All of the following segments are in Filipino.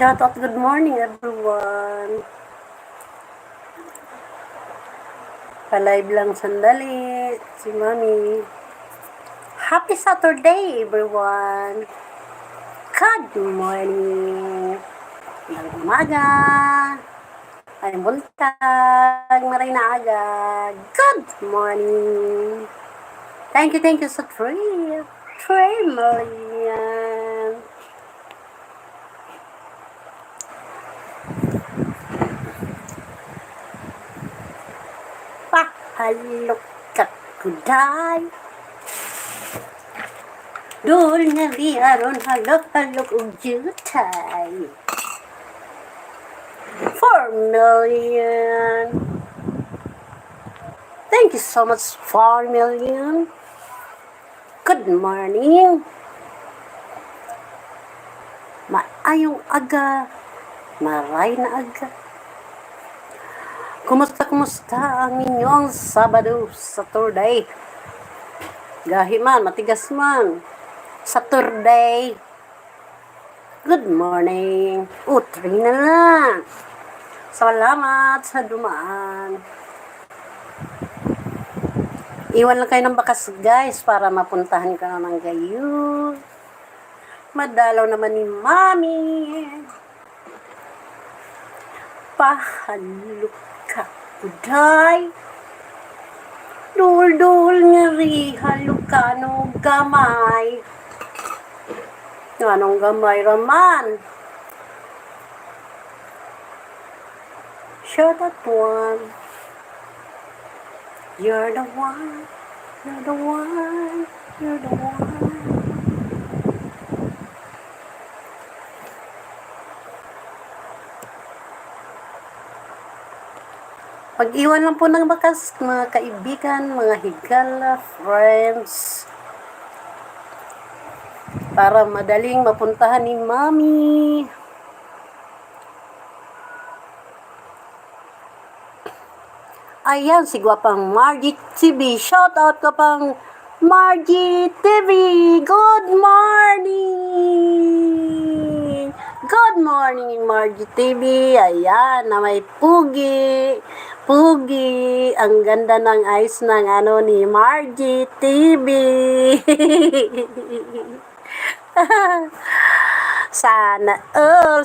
Shout out, good morning everyone. Pa-live lang sandali, si Mami. Happy Saturday everyone. Good morning. Magandang umaga. Ay buntag, maray na agad. Good morning. Thank you sa Trey Marian. Pahalok ka kuday. Dul nga aron halok og jutay. 4 million. Thank you so much, 4 million. Good morning. Maayong aga. Maray na aga. Kumusta ang inyong Sabado, Saturday? Gahi man, matigas man. Saturday. Good morning. 3 na lang. Salamat sa dumaan. Iwan lang kayo ng bakas, guys, para mapuntahan ka naman kayo. Madalaw naman ni Mami. Pahalok ka kuday. Dul nga ri halukano gamay. Anong gamay raman? Shout out one. You're the one. You're the one. You're the one. Pag-iwan lang po ng bakas, mga kaibigan, mga higala, friends, para madaling mapuntahan ni Mami. Ayan, si Gwapang Margie TV. Shout out ka pang Margie TV. Good morning! Good morning, Margie TV. Ayan, na may pugi. Ang ganda ng eyes ng ni Margie TV. Sana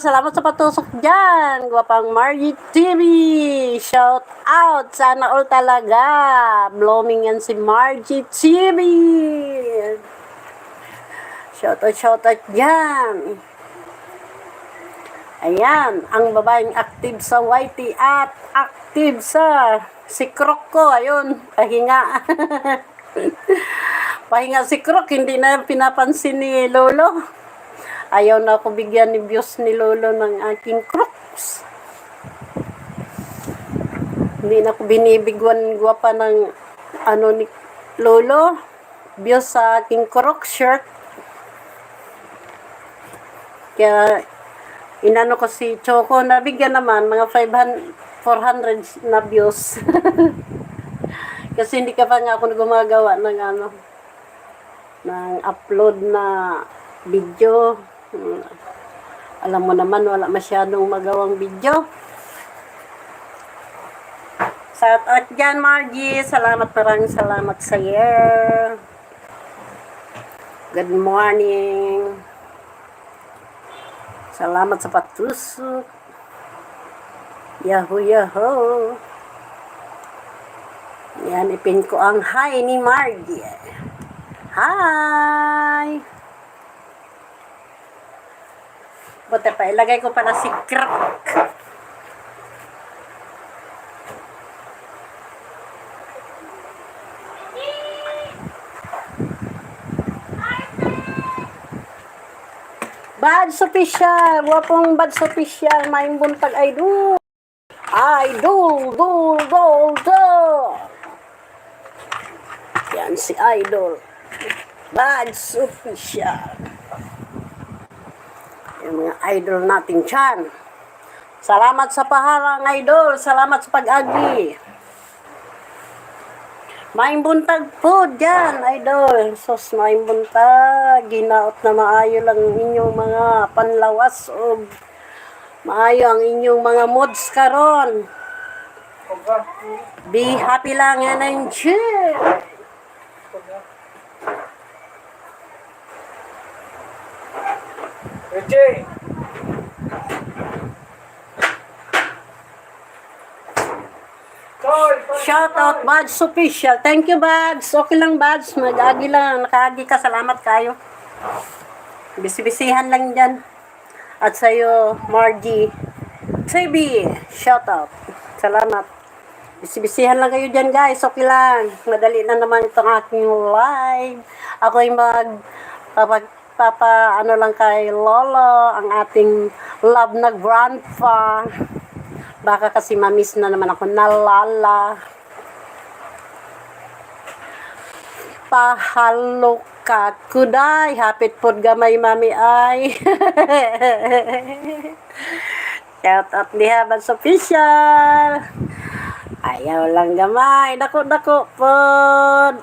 salamat sa patusok dyan, Gwapang Margie TV. Shout out, sana all talaga. Blooming yan si Margie TV. Shout out dyan. Ayan, ang babaeng active sa YT at active sa si Krok ko. Ayun, pahinga. Pahinga si Krok, hindi na pinapansin ni Lolo. Ayaw na ako bigyan ni views ni Lolo ng aking Crocs. Hindi na ako binibigwan Gwapa ng ni Lolo. Views sa aking Crocs shirt. Kaya inano ko si Choco, nabigyan naman mga 400 na views. Kasi hindi ka pa nga ako gumagawa ng ng upload na video. Alam mo naman, wala masyadong magawang video. Shout out dyan, Margie. Maraming salamat sa iyo. Good morning. Salamat sa patusok. Yahoo. Yan, ipin ko ang hi ni Margie. Hi! Buti pa, ilagay ko pala si Krok. Bads official, Gwapong Bads official, maing buntag idol. Yan si Idol. Bads official. Yung mga idol natin dyan. Salamat sa paharang, Idol. Salamat sa pag-agi. Maing buntag po dyan, Idol. Sos, maing buntag. Ginaot na maayo lang inyong mga panlawas o Maayo ang inyong mga mods karon. Be happy lang and enjoy. Richie! Shout out Bads Official. Thank you Bads. Okay lang Bads. Mag-agi lang. Nakaagi ka. Salamat kayo. Bisibisihan lang dyan. At sa'yo, Margie. Sebi, shout out. Salamat. Bisibisihan lang kayo dyan guys. Okay lang. Madali na naman itong aking live. Ako ay ano lang kay Lolo, ang ating love na grandpa. Baka kasi mamiss na naman ako nalala. Pahalo ka kuday. Hapit pod gamay mami ay. Shout out diha Bads Official. Ayaw lang gamay. Dako pod.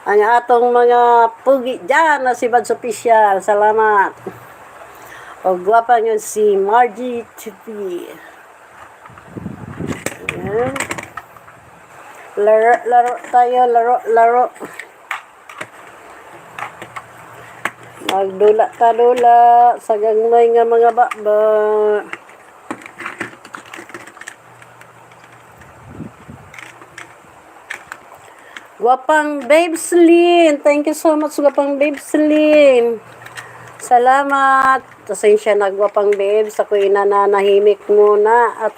Ang atong mga pugi dyan na si Bads Official. Salamat. O gwapa nyo si Margie TV. Ayan. Laro tayo. Laro. Magdula sa gagmay nga mga baba. Gwapang Babes Lynn. Thank you so much, Gwapang Babes Lynn. Salamat. Pasensya na, Gwapang Babes. Ako inananahimik muna at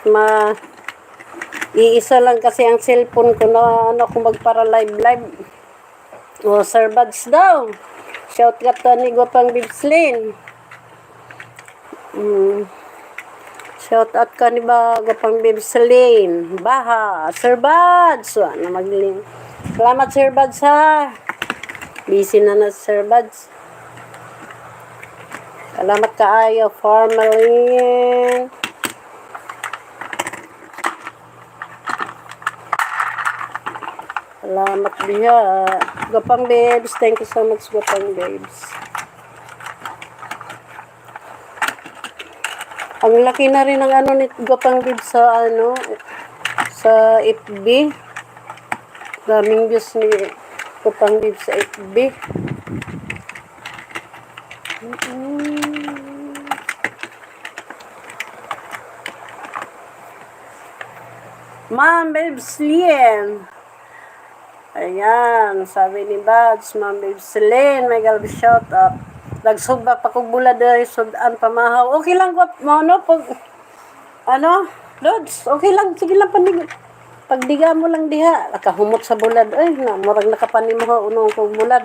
iisa lang kasi ang cellphone ko na kung magpara live. O, Sir Bads daw. Shout out to ni Gwapang Babes Lynn. Shout out ka ni Gwapang Babes Lynn. Baha. Sir Bads. Na magling. Salamat Sir Bads ha. Busy na Sir Bads. Salamat kaayo Farmalin. Salamat diha. Gwapang Babes, thank you so much Gwapang Babes. Ang laki na rin ng ni Gwapang Babes sa FB. Daming views ni Gwapang Babes sa FB. Ma'am Babes Lynn. Ayan, sabi ni Bads, Ma'am Babes Lynn, may galbi shout out. Nagsugba pa kong bulad ay sudan pamahaw. Okay lang ko, Lods, okay lang, sige lang pagdiga mo lang diha, nakahumot sa bulad, murag nakapanin mo unong kong bulad.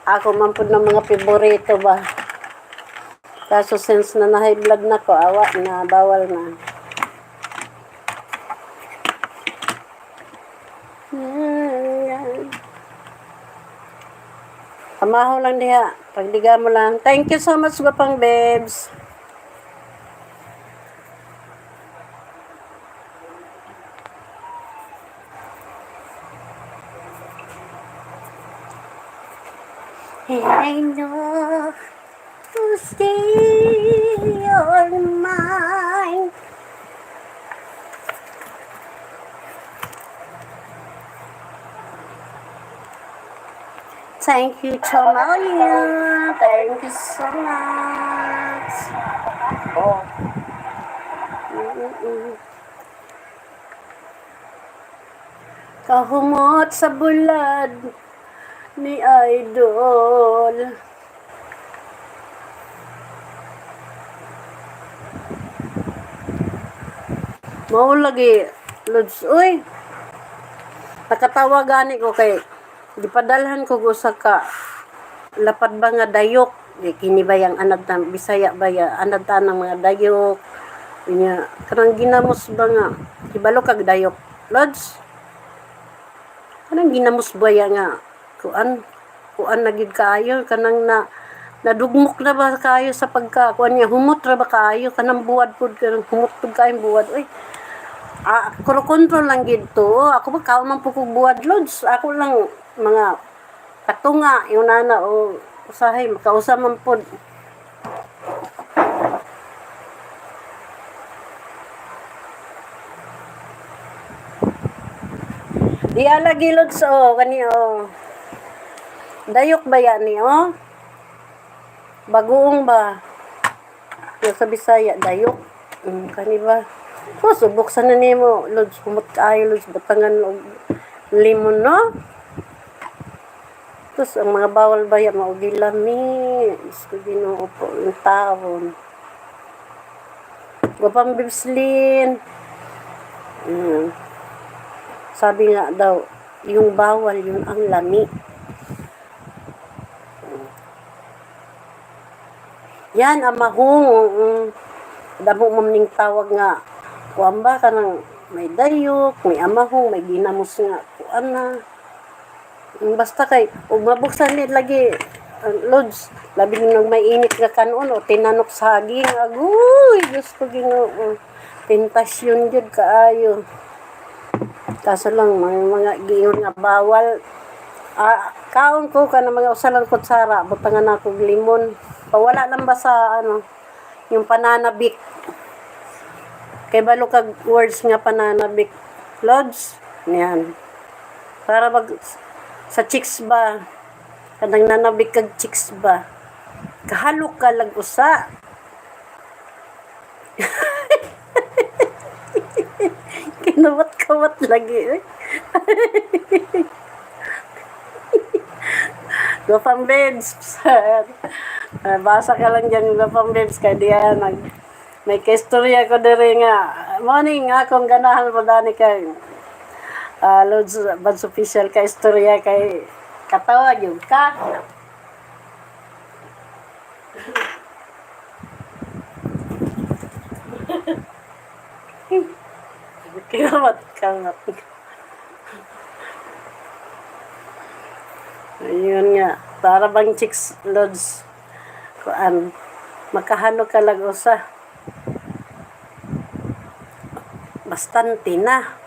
Ako man po ng mga favorito ba. Kaso since na high blood na ko, awa na, bawal na. Amaho lang diha, pagdiga mo lang. Thank you so much Gwapang Babes. And I know to stay on mine. Thank you, Chomalia. Thank you so much. Kahumot sa bulad ni Idol. Mau lagi, Lods, uy. Nakatawa gani ko kay gipadalhan ko sa ka lapad ba nga dayok. Kini ba yang anad na Bisaya ba ya anad ta ng mga dayok. Inya kanang ginamos ba nga ibalo kag dayok, Lods. Kanang ginamos ba ya nga kuan na gid kaayo kanang nadugmok na ba kaayo sa pagkakuan niya humot ra ba kaayo kanang buwad pud kanang humot pud kaayo buwad uy kontrol lang gid to ako ba kaon man pud buwad Lods ako lang mga katunga yung nana o Usahay, makausap man po. Di ala gilod sa kani Dayok ba yan ni Bagoong ba? Yung sa Bisaya, dayok. Kani ba? Subok sa na nimo, lods, kumot kaayo, lods, batangan og limon, no? Tapos, ang mga bawal ba yan, maugilami. Gusto ginoo po yung taon. Gapang Bibslin. Sabi nga daw, yung bawal, yun ang lami. Yan, amahong. Damo mamning tawag nga. Kuan ba ka ng may dayok, may amahong, may ginamos nga. Kuan na. Basta kay, umabuksan ni lagi. Lods, labi nung may init nga kanon o tinanok saging. Agoy, Diyos ko ginoo. Tentasyon yun kaayo. Kaso lang, mga giyon nga bawal. Kaon ko ka na mga usalang kutsara, butangan ako limon. Pawala lang ba sa yung pananabik. Kay balo kag words nga pananabik. Lods, yan. Para sa chicks ba, kanang nanabik kag chicks ba, kahalok ka lang usa. Kinawat-kawat lagi. Gopang beds, sir. Basa ka lang dyan, Gopang beds, kaya diyan, may kaistorya ko diri nga. Morning, akong ganahan mo dani kay Lods Bads Official, kaistorya kay katawag yun ka. Kamat. Ayun nga. Para bang chicks, Lods. Kuan. Makahano ka lang usa. Bastante na.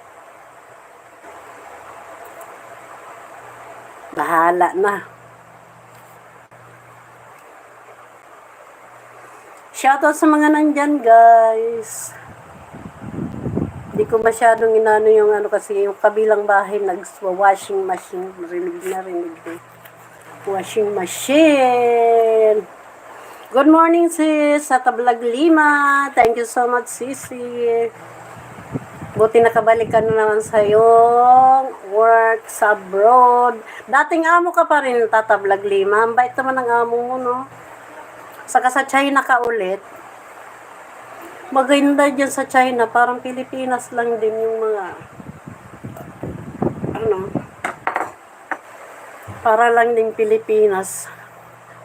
Bahala na. Shoutout sa mga nandyan, guys. Hindi ko masyadong inano yung kasi yung kabilang bahay nag-washing machine. Rinig na. Washing machine. Good morning, sis. Sa Tablag Lima. Thank you so much, sisi. Buti nakabalik ka na naman sa iyong work sa abroad. Dating amo ka pa rin, Tatablag Lima. Ang bait naman ang amo mo, no? Saka sa China ka ulit. Maganda dyan sa China, parang Pilipinas lang din yung mga, para lang din Pilipinas.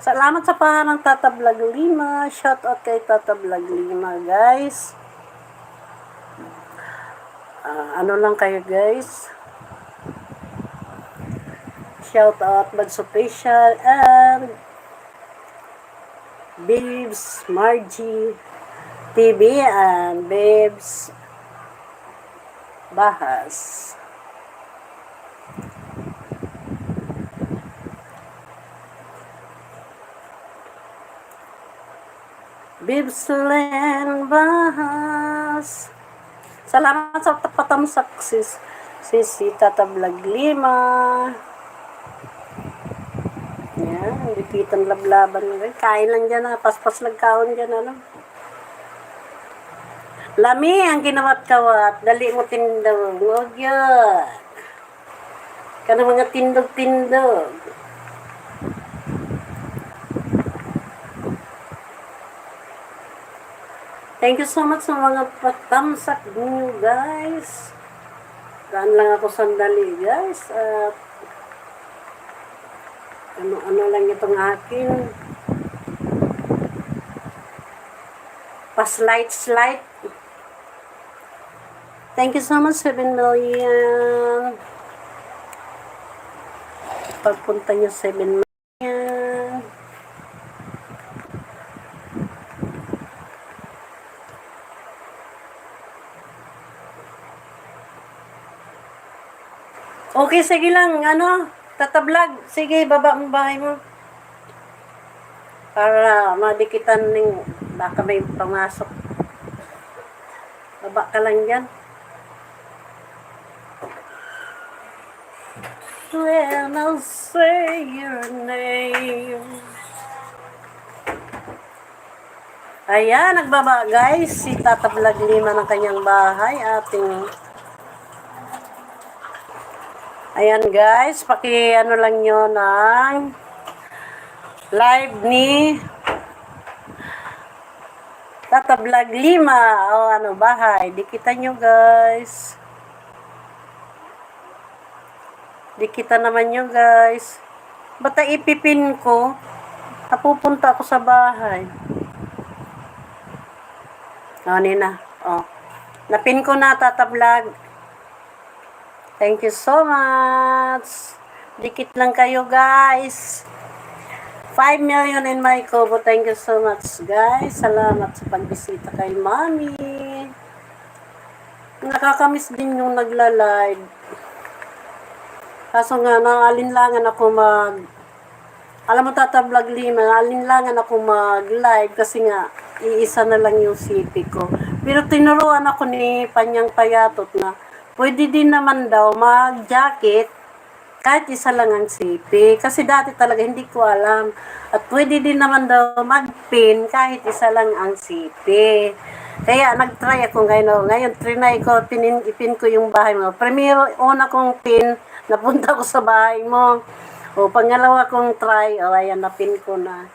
Salamat sa parang Tatablag Lima. Shout out kay Tatablag Lima, guys. Lang kayo, guys. Shout out Bads Official and Babes Margie TV and Babes Bahas. Babes Len Bahas. Salamat sa patamsak sis Tatablag Lima. Yan, dikitan lablaban. Kain lang dyan paspas nagkaon dyan Lami ang kinawat-kawat. Dali mo tindog. Huwag yan. Kanang mga tindog-tindog. Thank you so much sa mga patamsak niyo, guys. Daan lang ako sandali, guys. At ano lang itong akin. Pa-slide. Thank you so much, 7 million. Pagpunta nyo 7 million. Okay, sige lang, Tatablag. Sige, baba mo bahay mo. Para madikitan ng baka may pamasok. Baba ka lang dyan. When I'll say your name. Ayan, nagbaba guys. Si Tata Vlog Lima ng kanyang bahay. Ayan guys, ano lang nyo ng live ni Tata Vlog Lima. O bahay. Dikitan nyo guys. Dikitan naman nyo guys. Basta ipipin ko, napupunta ako sa bahay. Nina. Napin ko na, Tata Vlog. Thank you so much. Dikit lang kayo guys. 5 million in my Kobo. Thank you so much guys. Salamat sa pagbisita kay Mami. Nakakamiss din yung nagla-live. Kaso nga, naalinlangan ako alam mo Tata Vlog Lima, naalinlangan ako mag-live kasi nga, iisa na lang yung CP ko. Pero tinuruan ako ni Panyang Payatot na, pwede din naman daw mag-jacket kahit isa lang ang CP. Kasi dati talaga hindi ko alam. At pwede din naman daw mag-pin kahit isa lang ang CP. Kaya nag-try ako ngayon. Ngayon, trinay ko, ipin ko yung bahay mo. Primero, una kong pin, napunta ko sa bahay mo. Pangalawa kong try, ayan, napin ko na.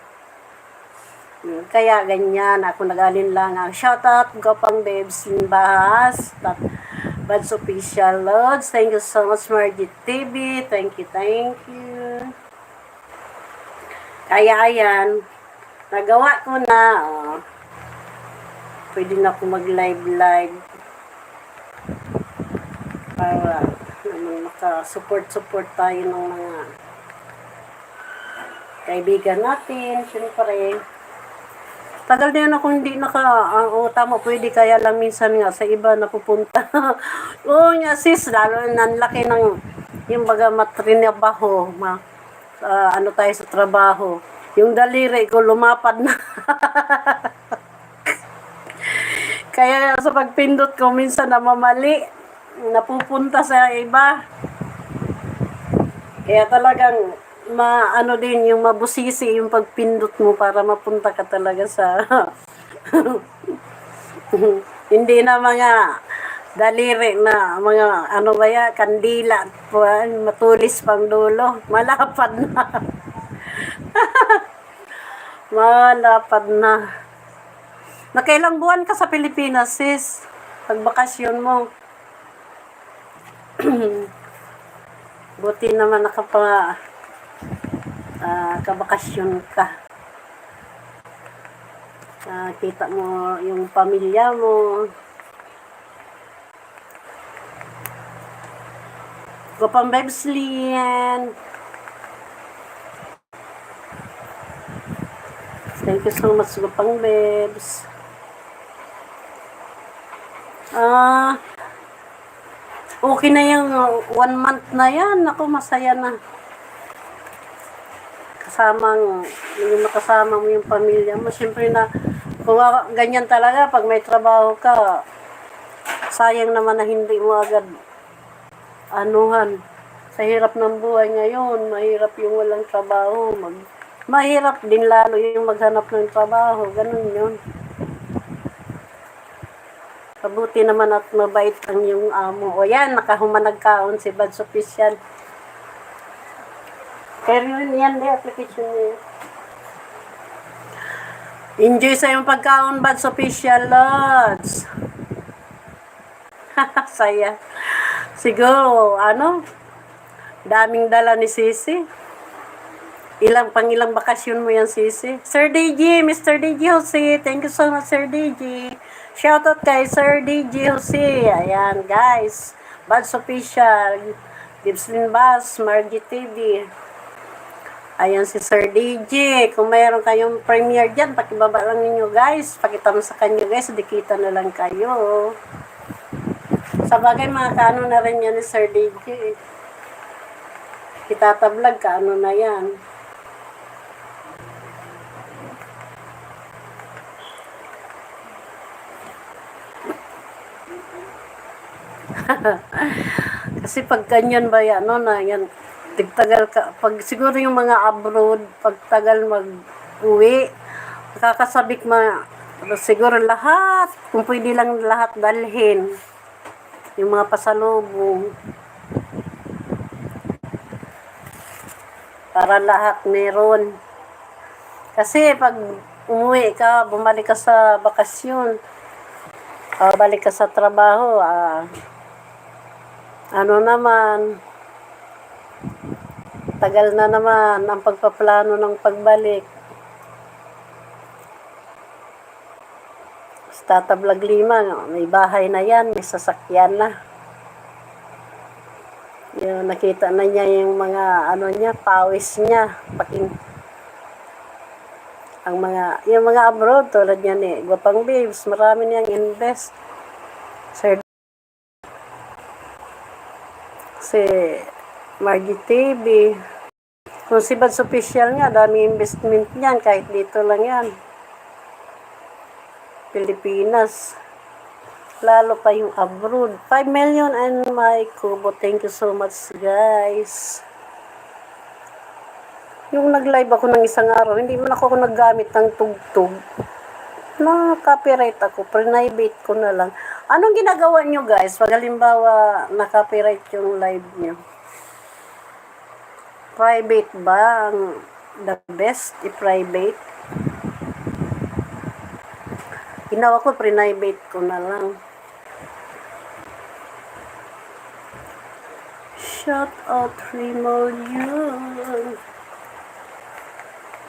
Kaya ganyan, ako nag-alinlangan. Shoutout, Gopang Babes Limbahas, Bads Official Lods. Thank you so much, Margit TV. Thank you. Kaya ayan, nagawa ko na. Pwede na ako mag-live. Para maka-support tayo ng mga kaibigan natin. Siyempre, tagal na yun ako hindi tama, pwede kaya lang minsan nga sa iba napupunta. Nga sis, lalo nanlaki ng yung baga matrinabaho, tayo sa trabaho. Yung daliri ko lumapad na. Kaya sa pagpindot ko minsan namamali, napupunta sa iba. Kaya talagang din yung mabusisi yung pagpindot mo para mapunta ka talaga sa hindi na mga daliri na mga kandila matulis pang dulo, malapad na. Malapad na. Nakailang buwan ka sa Pilipinas sis? Pagbakasyon mo. Buti naman kabakasyon ka. Kita mo yung pamilya mo. Gopang Babes Lian. Thank you so much, Gopang Babes. Okay na yung 1 month na yan. Ako, masaya na. Nakasama mo yung pamilya mo. Siyempre na, kung ganyan talaga, pag may trabaho ka, sayang naman na hindi mo agad sa hirap ng buhay ngayon, mahirap yung walang trabaho. Mahirap din lalo yung maghanap ng trabaho. Ganun yun. Pabuti naman at mabait ang yung amo. O yan, nakahumanagkaon si Bads Official. Pero yan, application niya. Enjoy sa yung pagkaon, Bads Official Lods. Saya. Siguro, daming dala ni Sisi. Ilang bakasyon mo yan, Sisi? Sir DJ, Mr. DJ Jose. Thank you so much, Sir DJ. Shoutout kay Sir DJ Jose. Ayan, guys. Bads Official. Dibslin Bass, Margie TV. Ayan si Sir DJ. Kung mayroon kayong premiere dyan, pakibaba lang ninyo, guys. Pakita mo sa kanyo, guys. Dikita na lang kayo. Sa bagay, mga kaano na rin yan ni Sir DJ. Kitata Vlog, kaano na yan. Kasi pag ganyan ba yan, no, na yan, tigtagal ka, pag siguro yung mga abroad, pag tagal mag-uwi, makakasabik siguro lahat, kung pwede lang lahat dalhin, yung mga pasalubong, para lahat meron. Kasi pag umuwi ka, bumalik ka sa bakasyon, balik ka sa trabaho, ano naman, tagal na naman ang pagpaplano ng pagbalik. Sa Tatablag Lima, may bahay na yan, may sasakyan na. Yung nakita na niya yung mga ano niya, pawis niya, yung mga abroad tulad niya ni Gwapang Babes, marami niyang invest. Sir si Margie TV. Kung si Bads Official nga, dami investment niyan, kahit dito lang yan. Pilipinas. Lalo pa yung abroad. 5 million and my kubo. Thank you so much, guys. Yung nag-live ako ng isang araw, hindi man ako naggamit ng tugtog. Na-copyright ako. Private ko na lang. Anong ginagawa nyo, guys? Pag halimbawa, na-copyright yung live nyo. Private ba ang the best? I-private? Ginawa ko, private ko na lang. Shout out 3 million.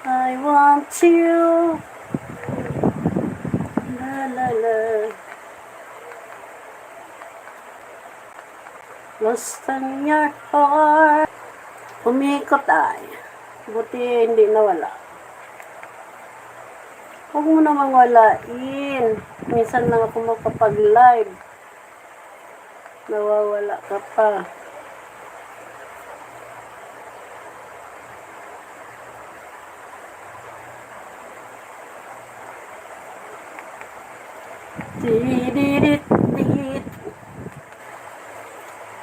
I want you. La la la. Lost in your heart. Umikot ay. Buti hindi nawala. Huwag mo namang walain. Minsan lang ako makapag-live. Nawawala ka pa. Dididit.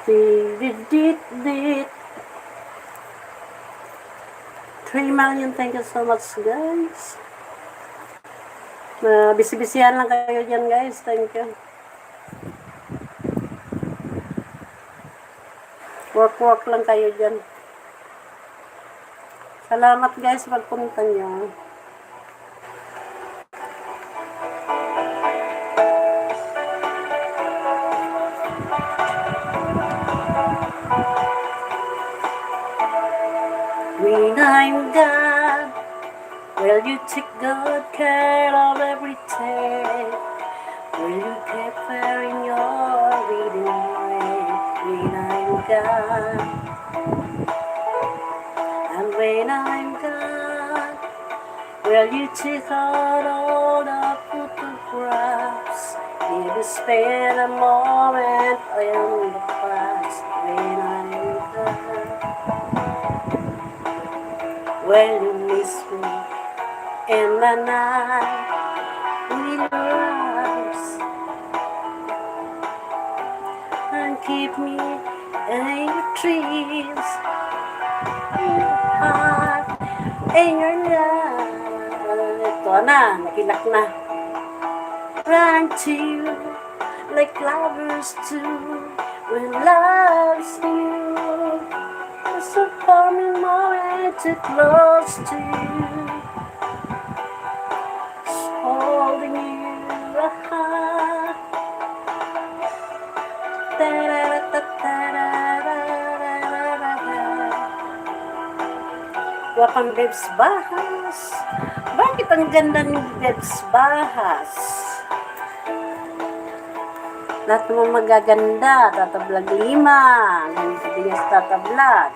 Dididit. 3 million, thank you so much, guys. Bisi-bisihan lang kayo dyan, guys. Thank you. Work lang kayo dyan. Salamat, guys, pagpunta nyo. When I'm gone, will you take good care of everything? Will you keep wearing your reading when I'm gone? And when I'm gone, will you take out all the photographs? Maybe spend a moment in the past when I'm gone. Will you miss me in the night with loves and keep me in your dreams, in your heart, in your love? Ito na, nakilak na. Run to you like lovers do when love's new. It's a forming moment too close to you, holding you a heart. Gwapang Babes Bahas. Bakit ang ganda ni Babes Bahas? Lahat mo magaganda. Tatablag Lima. Ganito din yung tatablag.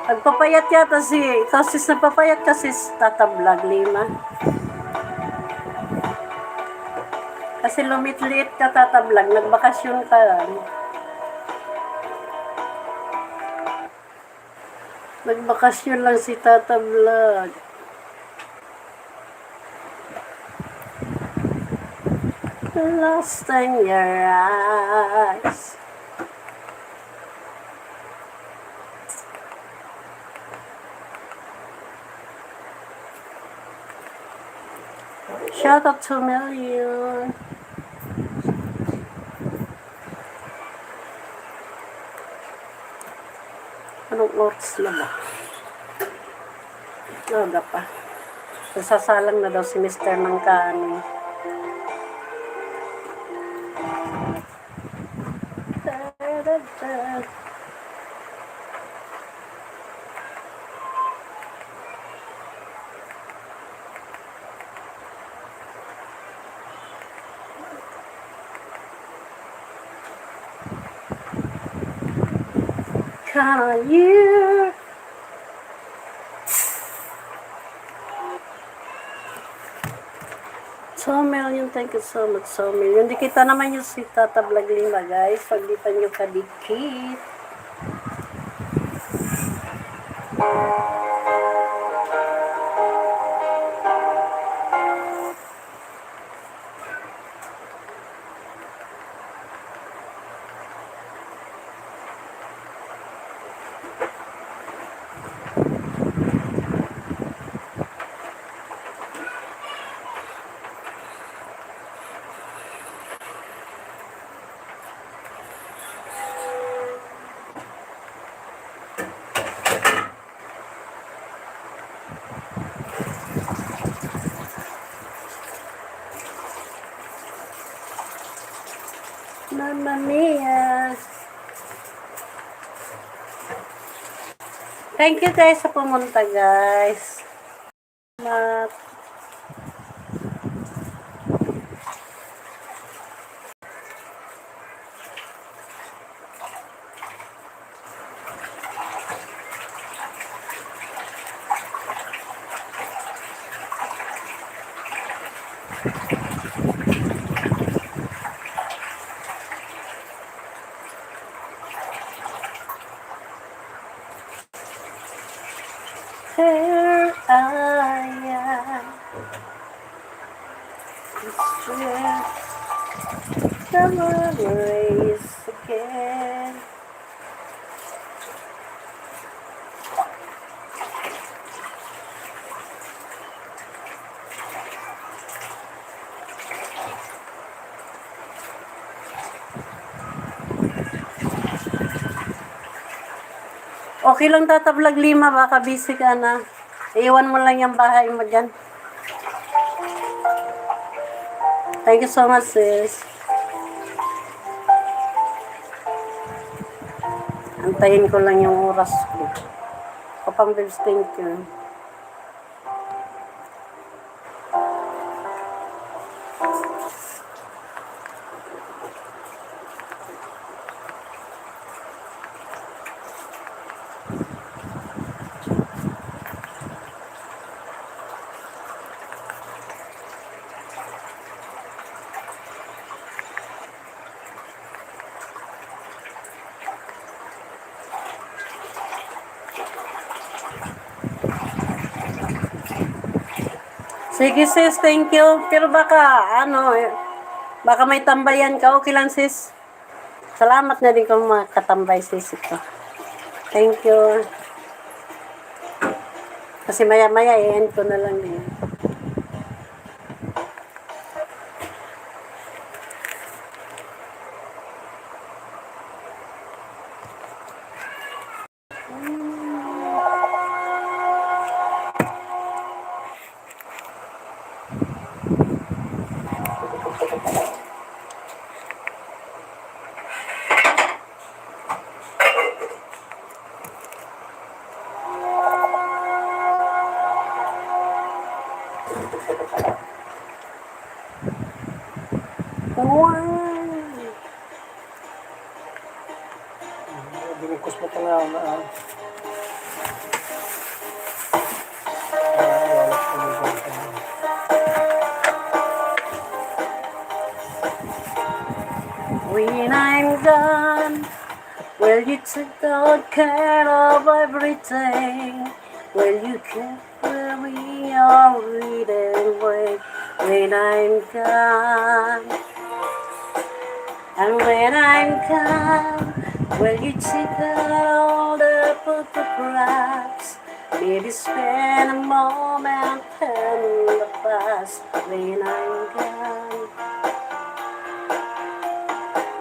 Nagpapayat yata ikaw sis, nagpapayat ka sis, Tatablag Lima. Kasi lumit-liit ka, Tatablag, nagbakasyon ka lang. Nagbakasyon lang si Tatablag. lost in your eyes. Shout out to Million. Anong oras na ba? Aga pa. Sasalang na daw si Mr. ng kanin. Count on you. So Million, thank you so much, so Million. Di kita naman yung si Tata Vlog Lima, guys. Pag di pa nyo kadikit. Mamma mia. Thank you guys sa pumunta, guys. Salamat. Here I am, the memories again. Okay lang, Tata Vlog Lima, baka busy ka na. Iwan mo lang yung bahay mo dyan. Thank you so much, sis. Antayin ko lang yung oras ko. Kapang babes, thank you. Sige sis, thank you. Pero baka, baka may tambayan ka. Okay lang sis. Salamat na din kung makatambay sis ito. Thank you. Kasi maya-maya, i-end ko na lang din. Binigkos mo ito nga na When I'm gone, will you take good care of everything? Will you carry me your reading way? When I'm gone, And when I'm gone, will you take out all the photographs? Maybe spend a moment in the past. When I'm gone,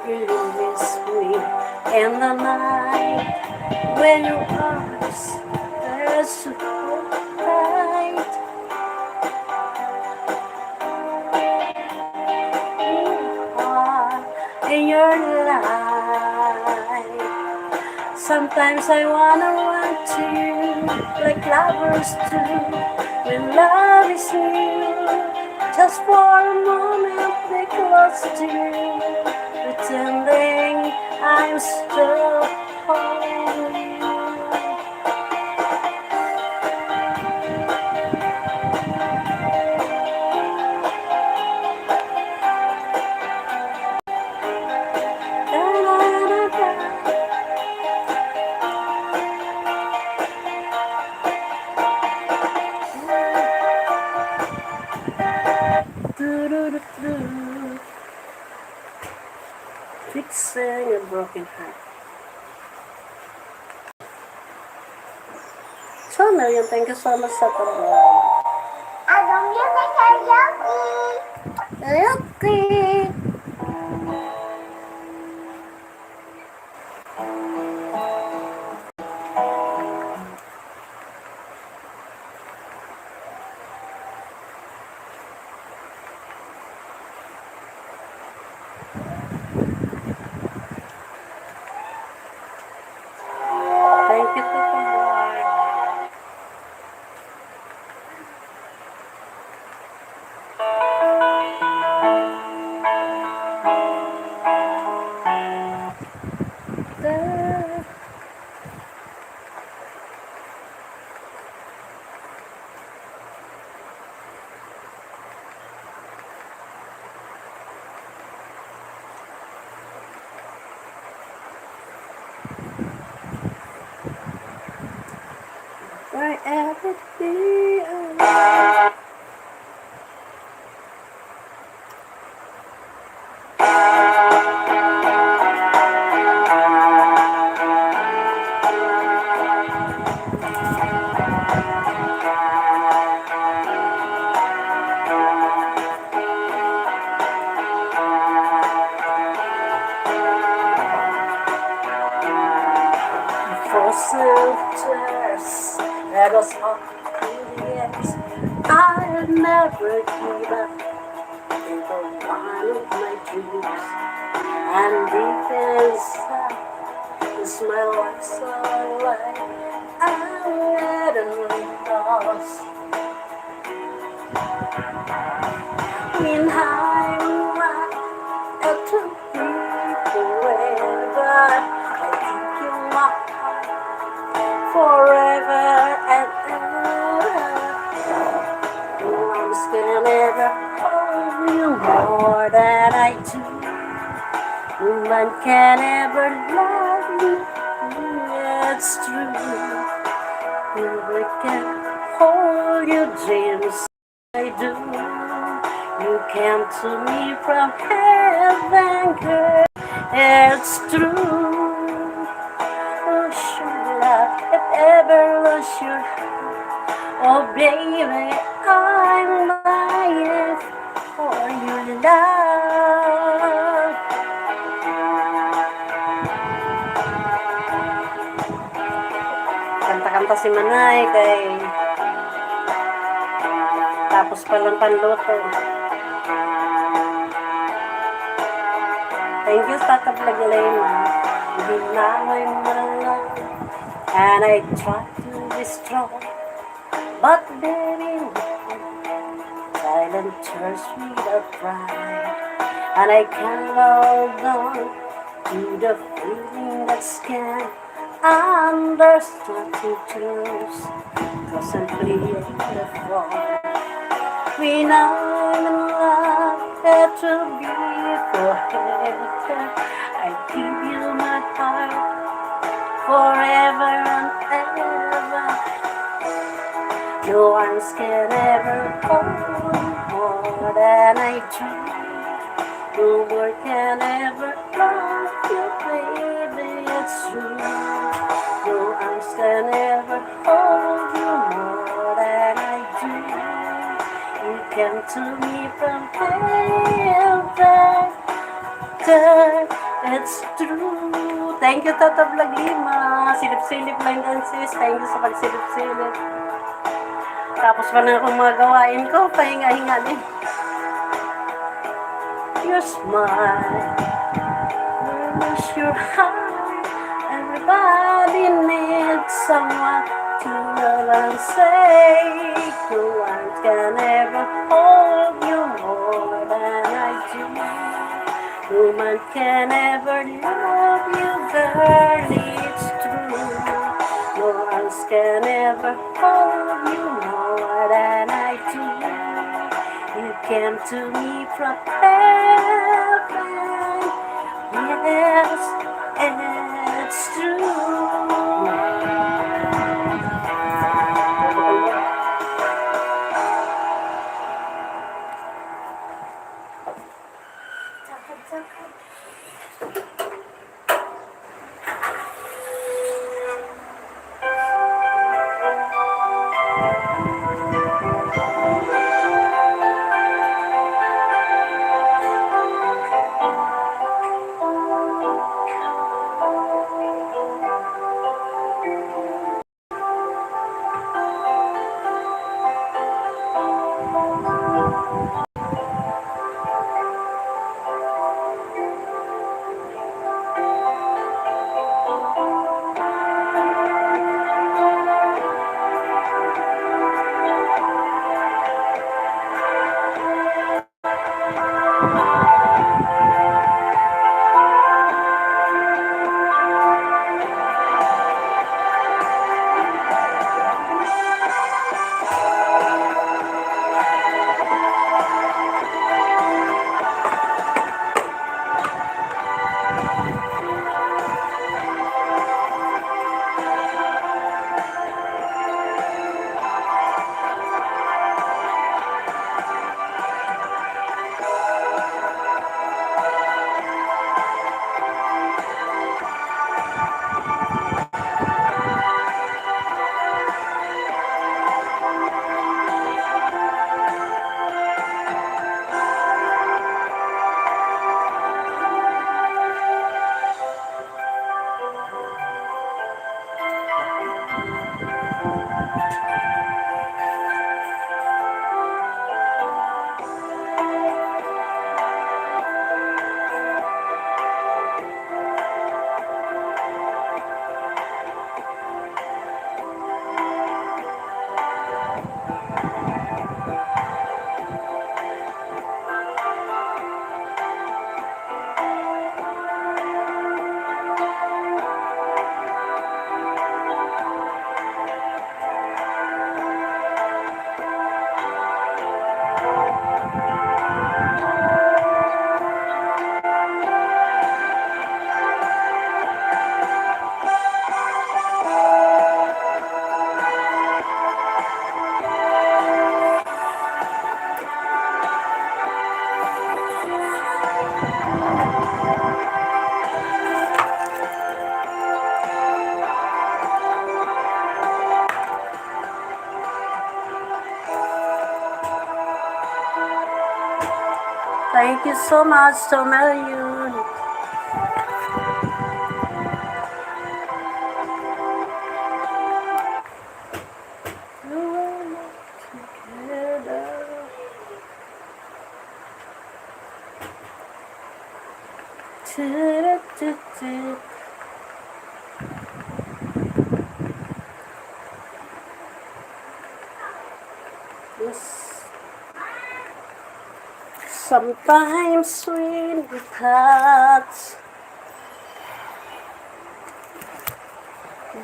will you miss me in the night? When your arms are so bright, you are in your life. Sometimes I wanna run to you like lovers do when love is new. Just for a moment, be close to you, pretending I'm still holding you. Fixing a broken heart. So, Marian, thank you so much sa pag-vlog. Anong music karaoke? Okay. Thank you sa pag-vlog. Wherever be for soldiers, that was all years. I'll never give up in the one of my dreams. And deep inside is my life so alive. I'm readily lost. When I'm right to be forever, I keep you in my heart forever and ever. Arms can never hold you more than I do. Woman can never love you, it's true. Never can hold your dreams, I do. You came to me from heaven, girl, it's true. Oh, should love if ever lost your heart? Oh, baby, I'm lying for your love. Kanta-kanta si Manay kay tapos palang panluto. Thank you sa Tablaglayma. Hindi na I'm alone, and I try to be strong, but baby, silent turns me to pride, and I can't hold on to the feeling that can't understand the truth, 'cause I'm beautiful. When I'm in love, it will be forever. I give you my heart forever and ever. No arms can ever hold more than I do. No one can ever love you, baby, it's true. No arms can ever hold you more than I do. You came to me from heaven, God, it's true. Thank you, Tata Vlog Lima. Silip-silip lang yan, sis. Thank you sa pagsilip-silip. Tapos pa na akong mga gawain ko, pahinga-hinga din. Your smile, warms your heart. Everybody needs someone to love and say. No one can ever hold you more than I do. No man can ever love you, girl, it's true. No one can ever hold you more than I do. You came to me from heaven, yes, it's true. Thank you so much, Somalyun. Yes. Sometimes when it hurts,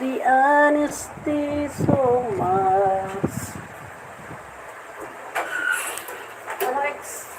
the honesty so much. Alex.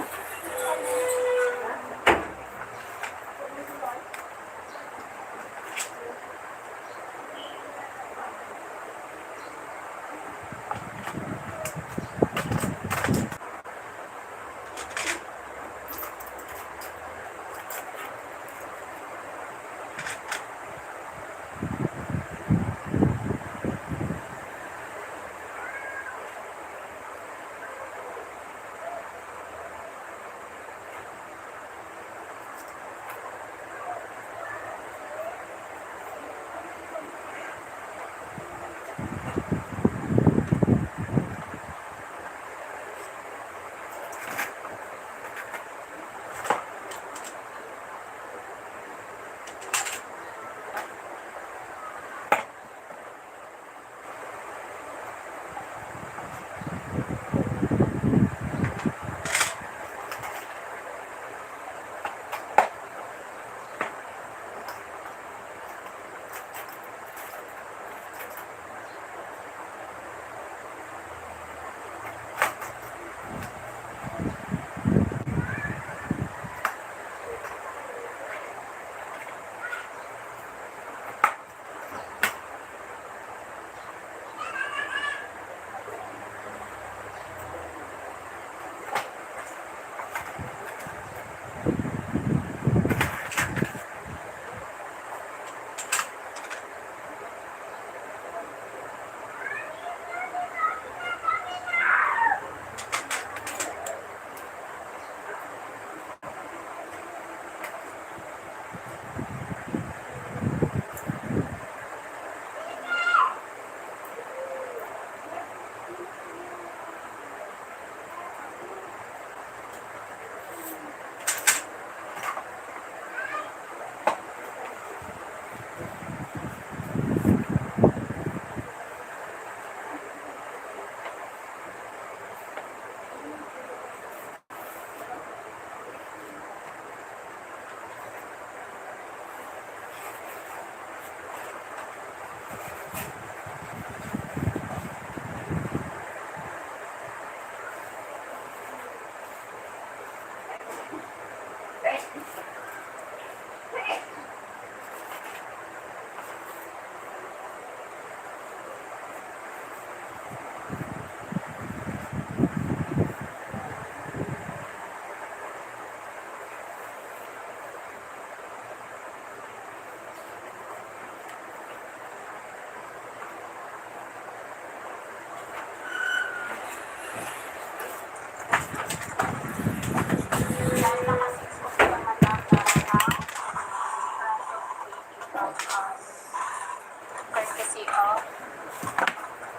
Courtesy of,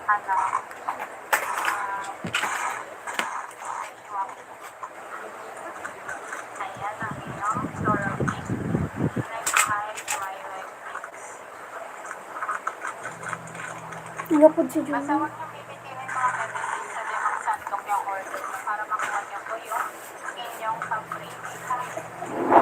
ano, ayan ang iyong floral pink. Next time, violet pink. Nga po si Basta Julie. huwag niyo bibitinin mga bebes sa limang sandok yung order niyo para makuha niyo po yung inyong favorite.